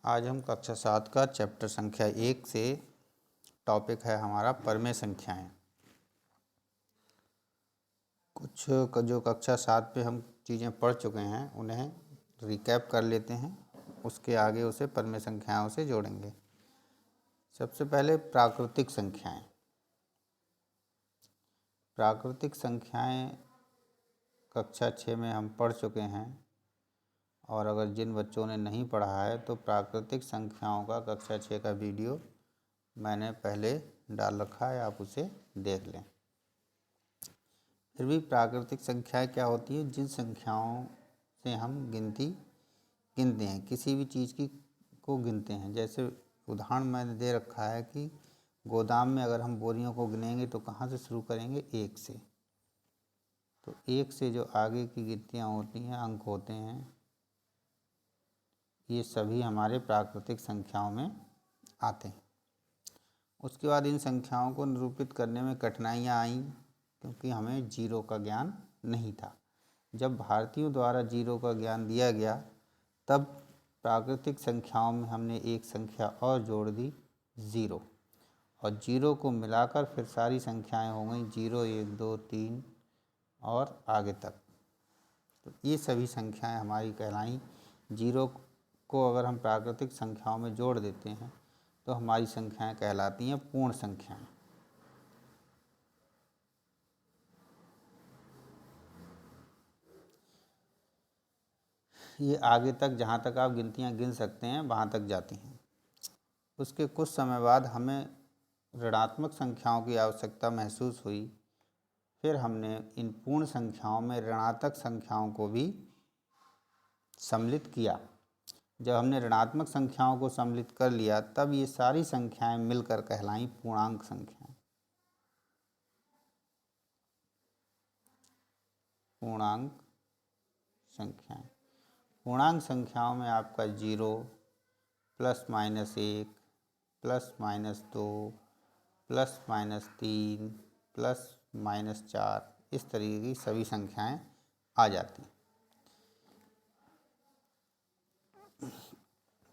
आज हम कक्षा 7 का चैप्टर संख्या 1 से टॉपिक है हमारा परमेय संख्याएं। कुछ जो कक्षा 7 पे हम चीज़ें पढ़ चुके हैं उन्हें रिकैप कर लेते हैं, उसके आगे उसे परमेय संख्याओं से जोड़ेंगे। सबसे पहले प्राकृतिक संख्याएं। प्राकृतिक संख्याएं कक्षा 6 में हम पढ़ चुके हैं, और अगर जिन बच्चों ने नहीं पढ़ा है तो प्राकृतिक संख्याओं का कक्षा 6 का वीडियो मैंने पहले डाल रखा है, आप उसे देख लें। फिर भी प्राकृतिक संख्याएं क्या होती है? जिन संख्याओं से हम गिनते हैं, किसी भी चीज़ की को गिनते हैं। जैसे उदाहरण मैंने दे रखा है कि गोदाम में अगर हम बोरियों को गिनेंगे तो कहाँ से शुरू करेंगे? 1 से। तो 1 से जो आगे की गिनतियाँ होती हैं, अंक होते हैं, ये सभी हमारे प्राकृतिक संख्याओं में आते हैं। उसके बाद इन संख्याओं को निरूपित करने में कठिनाइयाँ आईं, क्योंकि हमें जीरो का ज्ञान नहीं था। जब भारतीयों द्वारा जीरो का ज्ञान दिया गया तब प्राकृतिक संख्याओं में हमने एक संख्या और जोड़ दी, ज़ीरो, और जीरो को मिलाकर फिर सारी संख्याएं हो गई 0, 1, 2, 3 और आगे तक। तो ये सभी संख्याएं हमारी कहलाईं। जीरो को अगर हम प्राकृतिक संख्याओं में जोड़ देते हैं तो हमारी संख्याएं कहलाती हैं पूर्ण संख्याएं। ये आगे तक जहाँ तक आप गिनतियाँ गिन सकते हैं वहाँ तक जाती हैं। उसके कुछ समय बाद हमें ऋणात्मक संख्याओं की आवश्यकता महसूस हुई। फिर हमने इन पूर्ण संख्याओं में ऋणात्मक संख्याओं को भी सम्मिलित किया। जब हमने ऋणात्मक संख्याओं को सम्मिलित कर लिया तब ये सारी संख्याएं मिलकर कहलाईं पूर्णांक संख्याएं। पूर्णांक संख्याएं। पूर्णांक संख्याओं में आपका 0, +-1, +-2, +-3, +-4, इस तरीके की सभी संख्याएं आ जाती।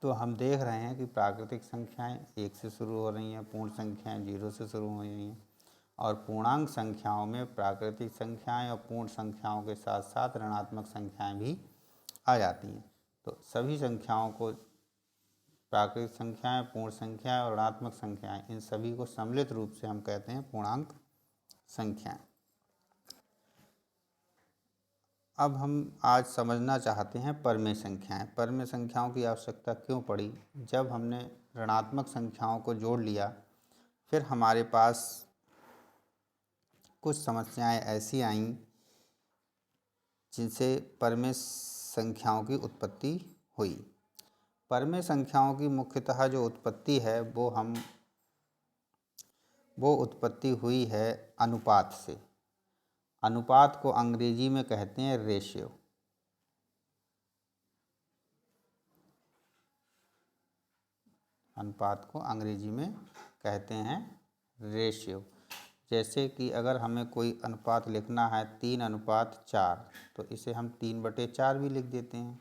तो हम देख रहे हैं कि प्राकृतिक संख्याएं 1 से शुरू हो रही हैं, पूर्ण संख्याएं 0 से शुरू हो रही हैं, और पूर्णांक संख्याओं में प्राकृतिक संख्याएं और पूर्ण संख्याओं के साथ साथ ऋणात्मक संख्याएं भी आ जाती हैं। तो सभी संख्याओं को, प्राकृतिक संख्याएं, पूर्ण संख्याएं और ऋणात्मक संख्याएं, इन सभी को सम्मिलित रूप से हम कहते हैं पूर्णांक संख्याएं। अब हम आज समझना चाहते हैं परमेय संख्याएं। परमेय संख्याओं की आवश्यकता क्यों पड़ी? जब हमने ऋणात्मक संख्याओं को जोड़ लिया, फिर हमारे पास कुछ समस्याएं ऐसी आईं जिनसे परमेय संख्याओं की उत्पत्ति हुई। परमेय संख्याओं की मुख्यतः जो उत्पत्ति है वो उत्पत्ति हुई है अनुपात से। अनुपात को अंग्रेजी में कहते हैं रेशियो। अनुपात को अंग्रेजी में कहते हैं रेशियो। जैसे कि अगर हमें कोई अनुपात लिखना है 3:4, तो इसे हम 3/4 भी लिख देते हैं।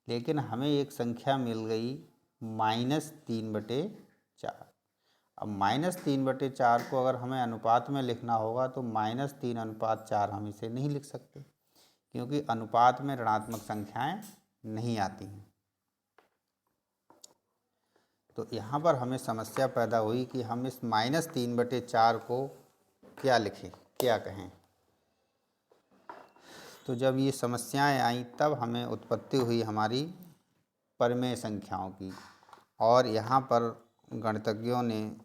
लेकिन हमें एक संख्या मिल गई -3/4। अब -3/4 को अगर हमें अनुपात में लिखना होगा तो -3:4 हम इसे नहीं लिख सकते, क्योंकि अनुपात में ऋणात्मक संख्याएं नहीं आती हैं। तो यहाँ पर हमें समस्या पैदा हुई कि हम इस -3/4 को क्या लिखें, क्या कहें। तो जब ये समस्याएं आईं तब हमें उत्पत्ति हुई हमारी परमेय संख्याओं की, और यहाँ पर गणितज्ञों ने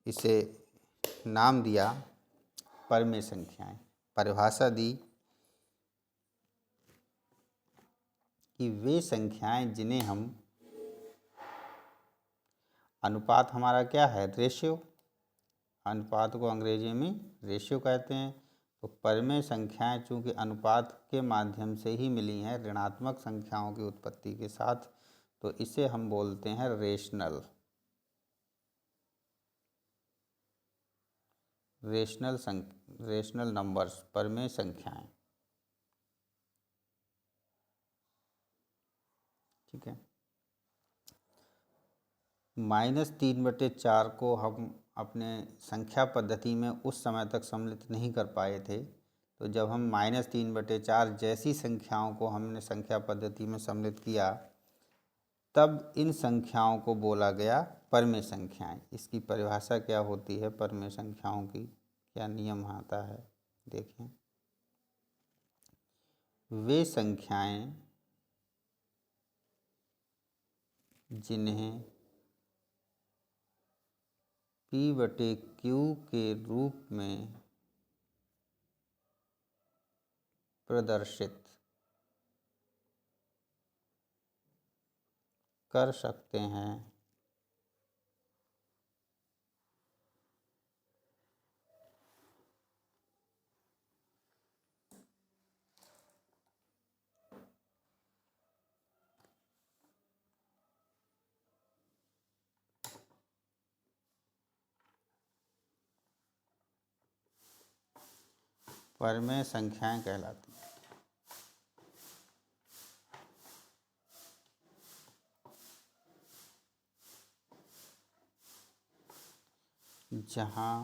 इसे नाम दिया परमेय संख्याएं। परिभाषा दी कि वे संख्याएं जिन्हें हम, अनुपात हमारा क्या है? रेशियो। अनुपात को अंग्रेजी में रेशियो कहते हैं। तो परमेय संख्याएं चूँकि अनुपात के माध्यम से ही मिली हैं ऋणात्मक संख्याओं की उत्पत्ति के साथ, तो इसे हम बोलते हैं रेशनल नंबर्स, परमेय संख्याएं। ठीक है। -3/4 को हम अपने संख्या पद्धति में उस समय तक सम्मिलित नहीं कर पाए थे, तो जब हम -3/4 जैसी संख्याओं को हमने संख्या पद्धति में सम्मिलित किया, तब इन संख्याओं को बोला गया परमेय संख्याएं। इसकी परिभाषा क्या होती है परमेय संख्याओं की, क्या नियम आता है देखें। वे संख्याएं जिन्हें P/Q के रूप में प्रदर्शित कर सकते हैं परमेय संख्याएं कहलाती हैं। जहाँ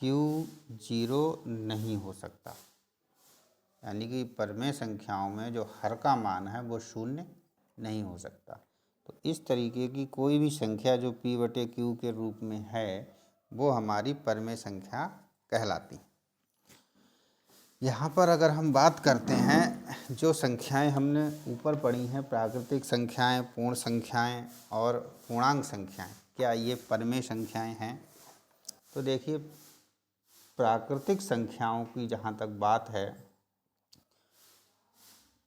Q 0 नहीं हो सकता, यानी कि परमेय संख्याओं में जो हर का मान है वो शून्य नहीं हो सकता। तो इस तरीके की कोई भी संख्या जो P/Q के रूप में है वो हमारी परमेय संख्या कहलाती है। यहाँ पर अगर हम बात करते हैं जो संख्याएं हमने ऊपर पढ़ी हैं, प्राकृतिक संख्याएं, पूर्ण संख्याएं और पूर्णांक संख्याएं, क्या ये परमेय संख्याएं हैं? तो देखिए, प्राकृतिक संख्याओं की जहाँ तक बात है,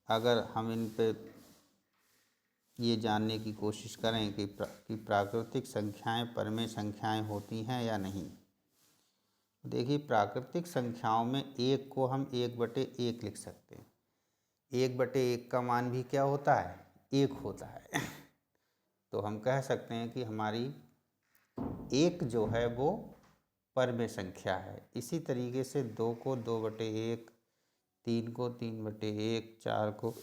अगर हम इन पे ये जानने की कोशिश करें कि प्राकृतिक संख्याएं परमेय संख्याएं होती हैं या नहीं। देखिए, प्राकृतिक संख्याओं में 1 को हम 1/1 लिख सकते हैं। 1/1 का मान भी क्या होता है? 1 होता है। तो हम कह सकते हैं कि हमारी 1 जो है वो परमेय संख्या है। इसी तरीके से 2 को 2/1, 3 को 3/1, 4 को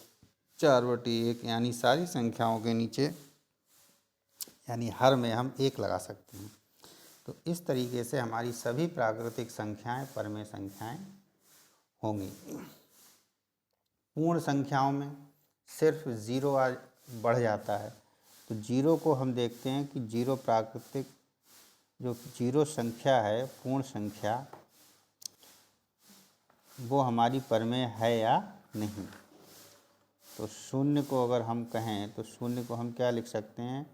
4/1, यानी सारी संख्याओं के नीचे यानी हर में हम 1 लगा सकते हैं। तो इस तरीके से हमारी सभी प्राकृतिक संख्याएं परमेय संख्याएं होंगी। पूर्ण संख्याओं में सिर्फ 0 बढ़ जाता है, तो 0 को हम देखते हैं कि 0 प्राकृतिक जो 0 संख्या है, पूर्ण संख्या, वो हमारी परमेय है या नहीं। तो 0 को अगर हम कहें तो 0 को हम क्या लिख सकते हैं?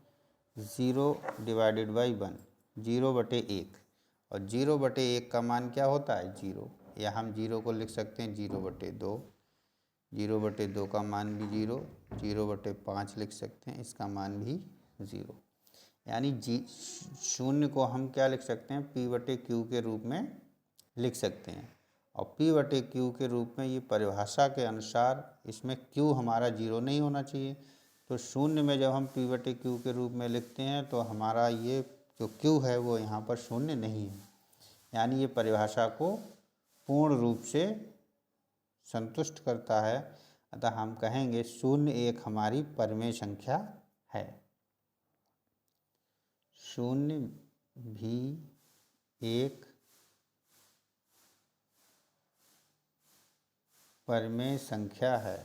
0/1, 0/1, और 0/1 का मान क्या होता है? 0, या हम 0 को लिख सकते हैं 0/2, 0/2 का मान भी 0, 0/5 लिख सकते हैं, इसका मान भी 0। यानी 0 को हम क्या लिख सकते हैं? P/Q के रूप में लिख सकते हैं, और P/Q के रूप में ये परिभाषा के अनुसार इसमें Q हमारा 0 नहीं होना चाहिए। तो 0 में जब हम P/Q के रूप में लिखते हैं तो हमारा ये जो Q है वो यहाँ पर 0 नहीं है, यानी ये परिभाषा को पूर्ण रूप से संतुष्ट करता है। अतः हम कहेंगे 0 एक हमारी परमेय संख्या है। 0 भी एक परमेय संख्या है।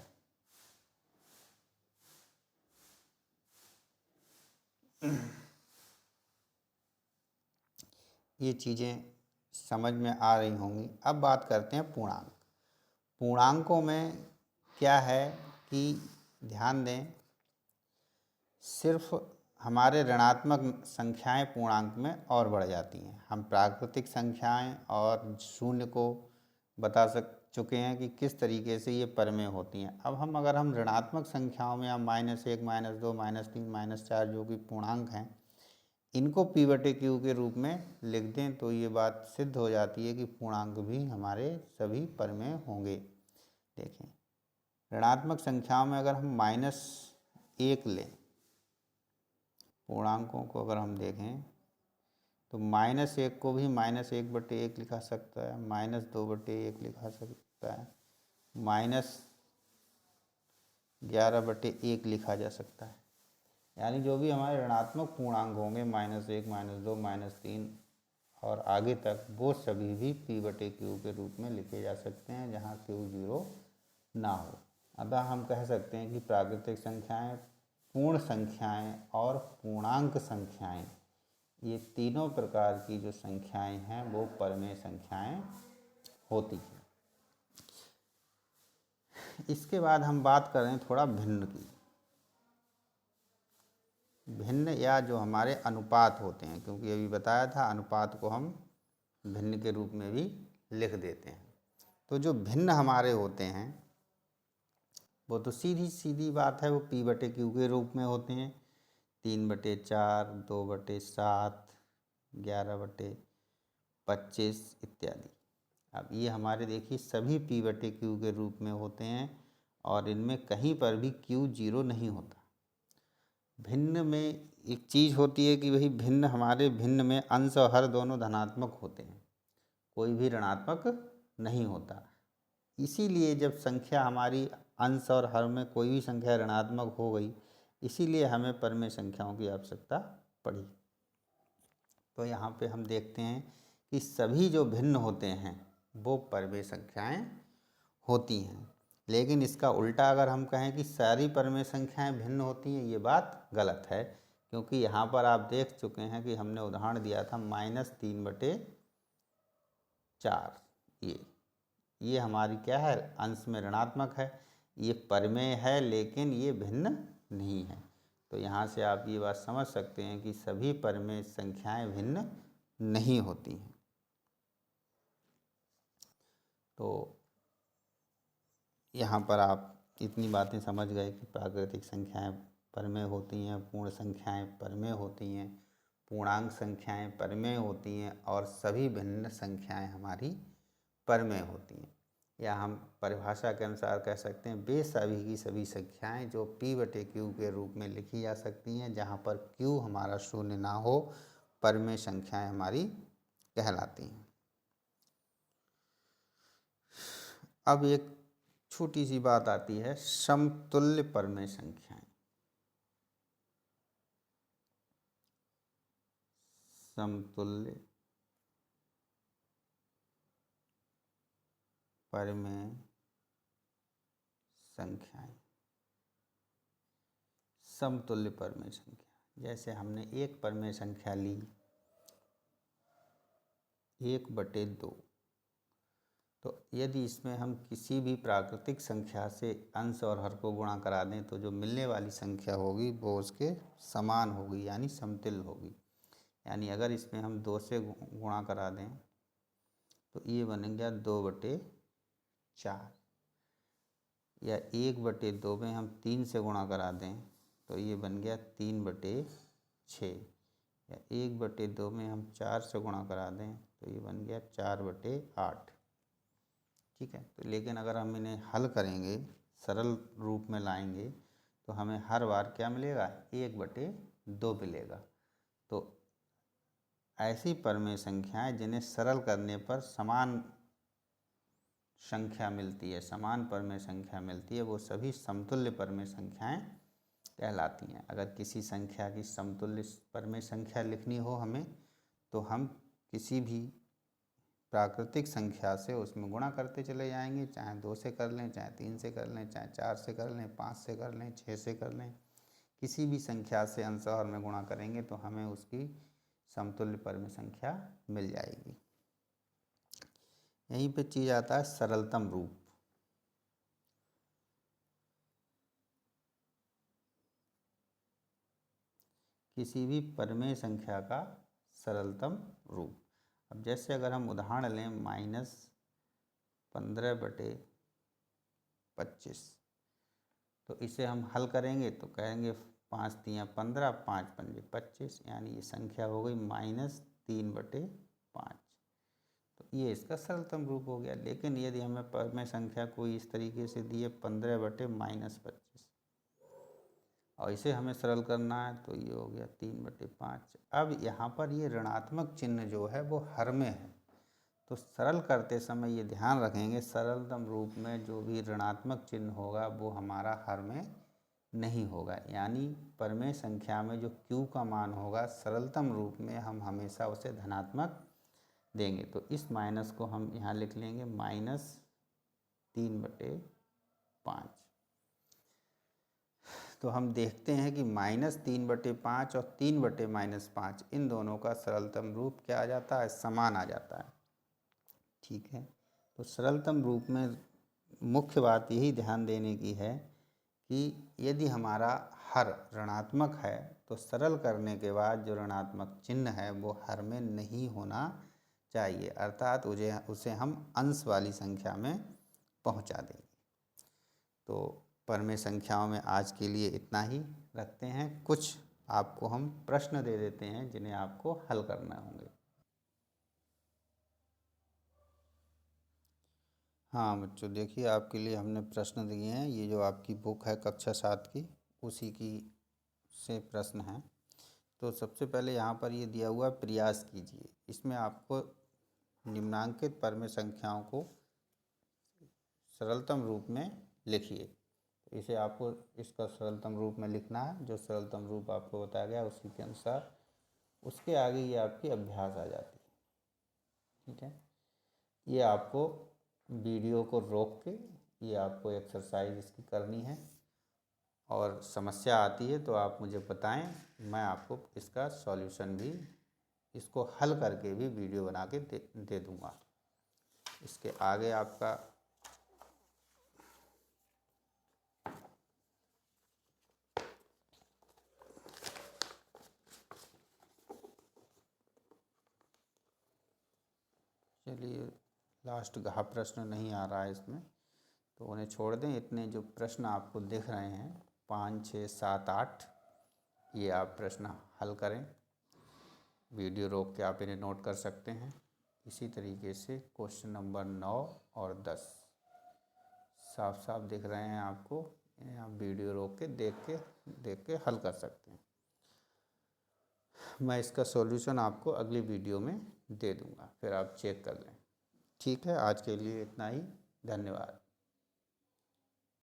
ये चीज़ें समझ में आ रही होंगी। अब बात करते हैं पूर्णांक। पूर्णांकों में क्या है कि ध्यान दें, सिर्फ हमारे ऋणात्मक संख्याएं पूर्णांक में और बढ़ जाती हैं। हम प्राकृतिक संख्याएं और 0 को बता चुके हैं कि किस तरीके से ये परमेय होती हैं। अब अगर हम ऋणात्मक संख्याओं में हम -1, -2, -3, -4 जो कि पूर्णांक हैं, इनको P/Q के रूप में लिख दें तो ये बात सिद्ध हो जाती है कि पूर्णांक भी हमारे सभी परमेय होंगे। देखें, ऋणात्मक संख्याओं में अगर हम -1 लें, पूर्णांकों को अगर हम देखें तो -1 को भी -1/1 लिखा सकता है, -2/1 लिखा सकता है, 11/1 लिखा जा सकता है। यानी जो भी हमारे ऋणात्मक पूर्णांक होंगे -1, -2, -3 और आगे तक, वो सभी भी P/Q के रूप में लिखे जा सकते हैं जहाँ Q 0 ना हो। अतः हम कह सकते हैं कि प्राकृतिक संख्याएं, पूर्ण संख्याएं और पूर्णांक संख्याएं, ये तीनों प्रकार की जो संख्याएं हैं वो परमेय संख्याएं होती हैं। इसके बाद हम बात करें थोड़ा भिन्न की। भिन्न या जो हमारे अनुपात होते हैं, क्योंकि अभी बताया था अनुपात को हम भिन्न के रूप में भी लिख देते हैं। तो जो भिन्न हमारे होते हैं वो तो सीधी सीधी बात है, वो P/Q के रूप में होते हैं। 3/4, 2/7, 11/25 इत्यादि। अब ये हमारे देखिए सभी P/Q के रूप में होते हैं और इनमें कहीं पर भी Q 0 नहीं होता। भिन्न में एक चीज़ होती है कि वही भिन्न, हमारे भिन्न में अंश और हर दोनों धनात्मक होते हैं, कोई भी ऋणात्मक नहीं होता। इसीलिए जब संख्या हमारी अंश और हर में कोई भी संख्या ऋणात्मक हो गई, इसीलिए हमें परमेय संख्याओं की आवश्यकता पड़ी। तो यहाँ पे हम देखते हैं कि सभी जो भिन्न होते हैं वो परमेय संख्याएं होती हैं। लेकिन इसका उल्टा अगर हम कहें कि सारी परमेय संख्याएं भिन्न होती हैं, ये बात गलत है, क्योंकि यहाँ पर आप देख चुके हैं कि हमने उदाहरण दिया था -3/4। ये हमारी क्या है, अंश में ऋणात्मक है, ये परमेय है लेकिन ये भिन्न नहीं है। तो यहाँ से आप ये बात समझ सकते हैं कि सभी परमेय संख्याएं भिन्न नहीं होती हैं। तो यहाँ पर आप इतनी बातें समझ गए कि प्राकृतिक संख्याएं परमेय होती हैं, पूर्ण संख्याएं परमेय होती हैं, पूर्णांक संख्याएं परमेय होती हैं और सभी भिन्न संख्याएं हमारी परमेय होती हैं। या हम परिभाषा के अनुसार कह सकते हैं वे सभी की सभी संख्याएं जो P/Q के रूप में लिखी जा सकती हैं, जहाँ पर Q हमारा शून्य ना हो, परमेय संख्याएं हमारी कहलाती हैं। अब एक छोटी सी बात आती है, समतुल्य परमेय संख्याएं। समतुल्य परमेय संख्याएं, समतुल्य परमेय संख्या, जैसे हमने एक परमेय संख्या ली 1/2, तो यदि इसमें हम किसी भी प्राकृतिक संख्या से अंश और हर को गुणा करा दें तो जो मिलने वाली संख्या होगी वो उसके समान होगी, यानी समतुल्य होगी। यानी अगर इसमें हम 2 से गुणा करा दें तो ये बन गया 2/4, या 1/2 में हम 3 से गुणा करा दें तो ये बन गया 3/6, या 1/2 में हम 4 से गुणा करा दें तो ये बन गया 4/8। ठीक है। तो लेकिन अगर हम इन्हें हल करेंगे, सरल रूप में लाएंगे, तो हमें हर बार क्या मिलेगा, 1/2 मिलेगा। तो ऐसी परमेय संख्याएं जिन्हें सरल करने पर समान संख्या मिलती है, समान परमेय संख्या मिलती है, वो सभी समतुल्य परमेय संख्याएं कहलाती हैं। अगर किसी संख्या की समतुल्य परमेय संख्या लिखनी हो हमें, तो हम किसी भी प्राकृतिक संख्या से उसमें गुणा करते चले जाएंगे, चाहे 2 से कर लें, चाहे 3 से कर लें, चाहे 4 से कर लें, 5 से कर लें, 6 से कर लें, किसी भी संख्या से अंश और में गुणा करेंगे तो हमें उसकी समतुल्य परमेय संख्या मिल जाएगी। यहीं पे चीज आता है सरलतम रूप। किसी भी परमेय संख्या का सरलतम रूप। अब जैसे अगर हम उदाहरण लें -15/25, तो इसे हम हल करेंगे तो कहेंगे 5 तियाँ 15, 5 पंजे 25, यानी ये संख्या हो गई -3/5। तो ये इसका सरलतम रूप हो गया। लेकिन यदि हमें परमेय संख्या कोई इस तरीके से दी है 15/-25 और इसे हमें सरल करना है तो ये हो गया 3/5। अब यहाँ पर ये ऋणात्मक चिन्ह जो है वो हर में है, तो सरल करते समय ये ध्यान रखेंगे, सरलतम रूप में जो भी ऋणात्मक चिन्ह होगा वो हमारा हर में नहीं होगा, यानी परमेय संख्या में जो q का मान होगा सरलतम रूप में हम हमेशा उसे धनात्मक देंगे। तो इस माइनस को हम यहाँ लिख लेंगे -3/5। तो हम देखते हैं कि -3/5 और 3/-5 इन दोनों का सरलतम रूप क्या आ जाता है, समान आ जाता है। ठीक है, तो सरलतम रूप में मुख्य बात यही ध्यान देने की है कि यदि हमारा हर ऋणात्मक है तो सरल करने के बाद जो ऋणात्मक चिन्ह है वो हर में नहीं होना चाहिए, अर्थात उसे हम अंश वाली संख्या में पहुंचा देंगे। तो परमेय संख्याओं में आज के लिए इतना ही रखते हैं। कुछ आपको हम प्रश्न दे देते हैं जिन्हें आपको हल करना होंगे। हाँ बच्चों, देखिए आपके लिए हमने प्रश्न दिए हैं। ये जो आपकी बुक है कक्षा 7 की, उसी की से प्रश्न हैं। तो सबसे पहले यहाँ पर ये दिया हुआ प्रयास कीजिए, इसमें आपको निम्नांकित परमेय संख्याओं को सरलतम रूप में लिखिए। तो इसे आपको इसका सरलतम रूप में लिखना है, जो सरलतम रूप आपको बताया गया उसी के अनुसार। उसके आगे ये आपकी अभ्यास आ जाती है। ठीक है, ये आपको वीडियो को रोक के ये आपको एक्सरसाइज इसकी करनी है, और समस्या आती है तो आप मुझे बताएं, मैं आपको इसका सॉल्यूशन भी, इसको हल करके भी वीडियो बना के दे दूँगा। इसके आगे आपका चलिए, लास्ट घा प्रश्न नहीं आ रहा है इसमें, तो उन्हें छोड़ दें। इतने जो प्रश्न आपको दिख रहे हैं 5, 6, 7, 8, ये आप प्रश्न हल करें। वीडियो रोक के आप इन्हें नोट कर सकते हैं। इसी तरीके से क्वेश्चन नंबर 9 और 10 साफ साफ दिख रहे हैं आपको, इन्हें आप वीडियो रोक के देख के हल कर सकते हैं। मैं इसका सॉल्यूशन आपको अगली वीडियो में दे दूंगा, फिर आप चेक कर लें। ठीक है, आज के लिए इतना ही। धन्यवाद।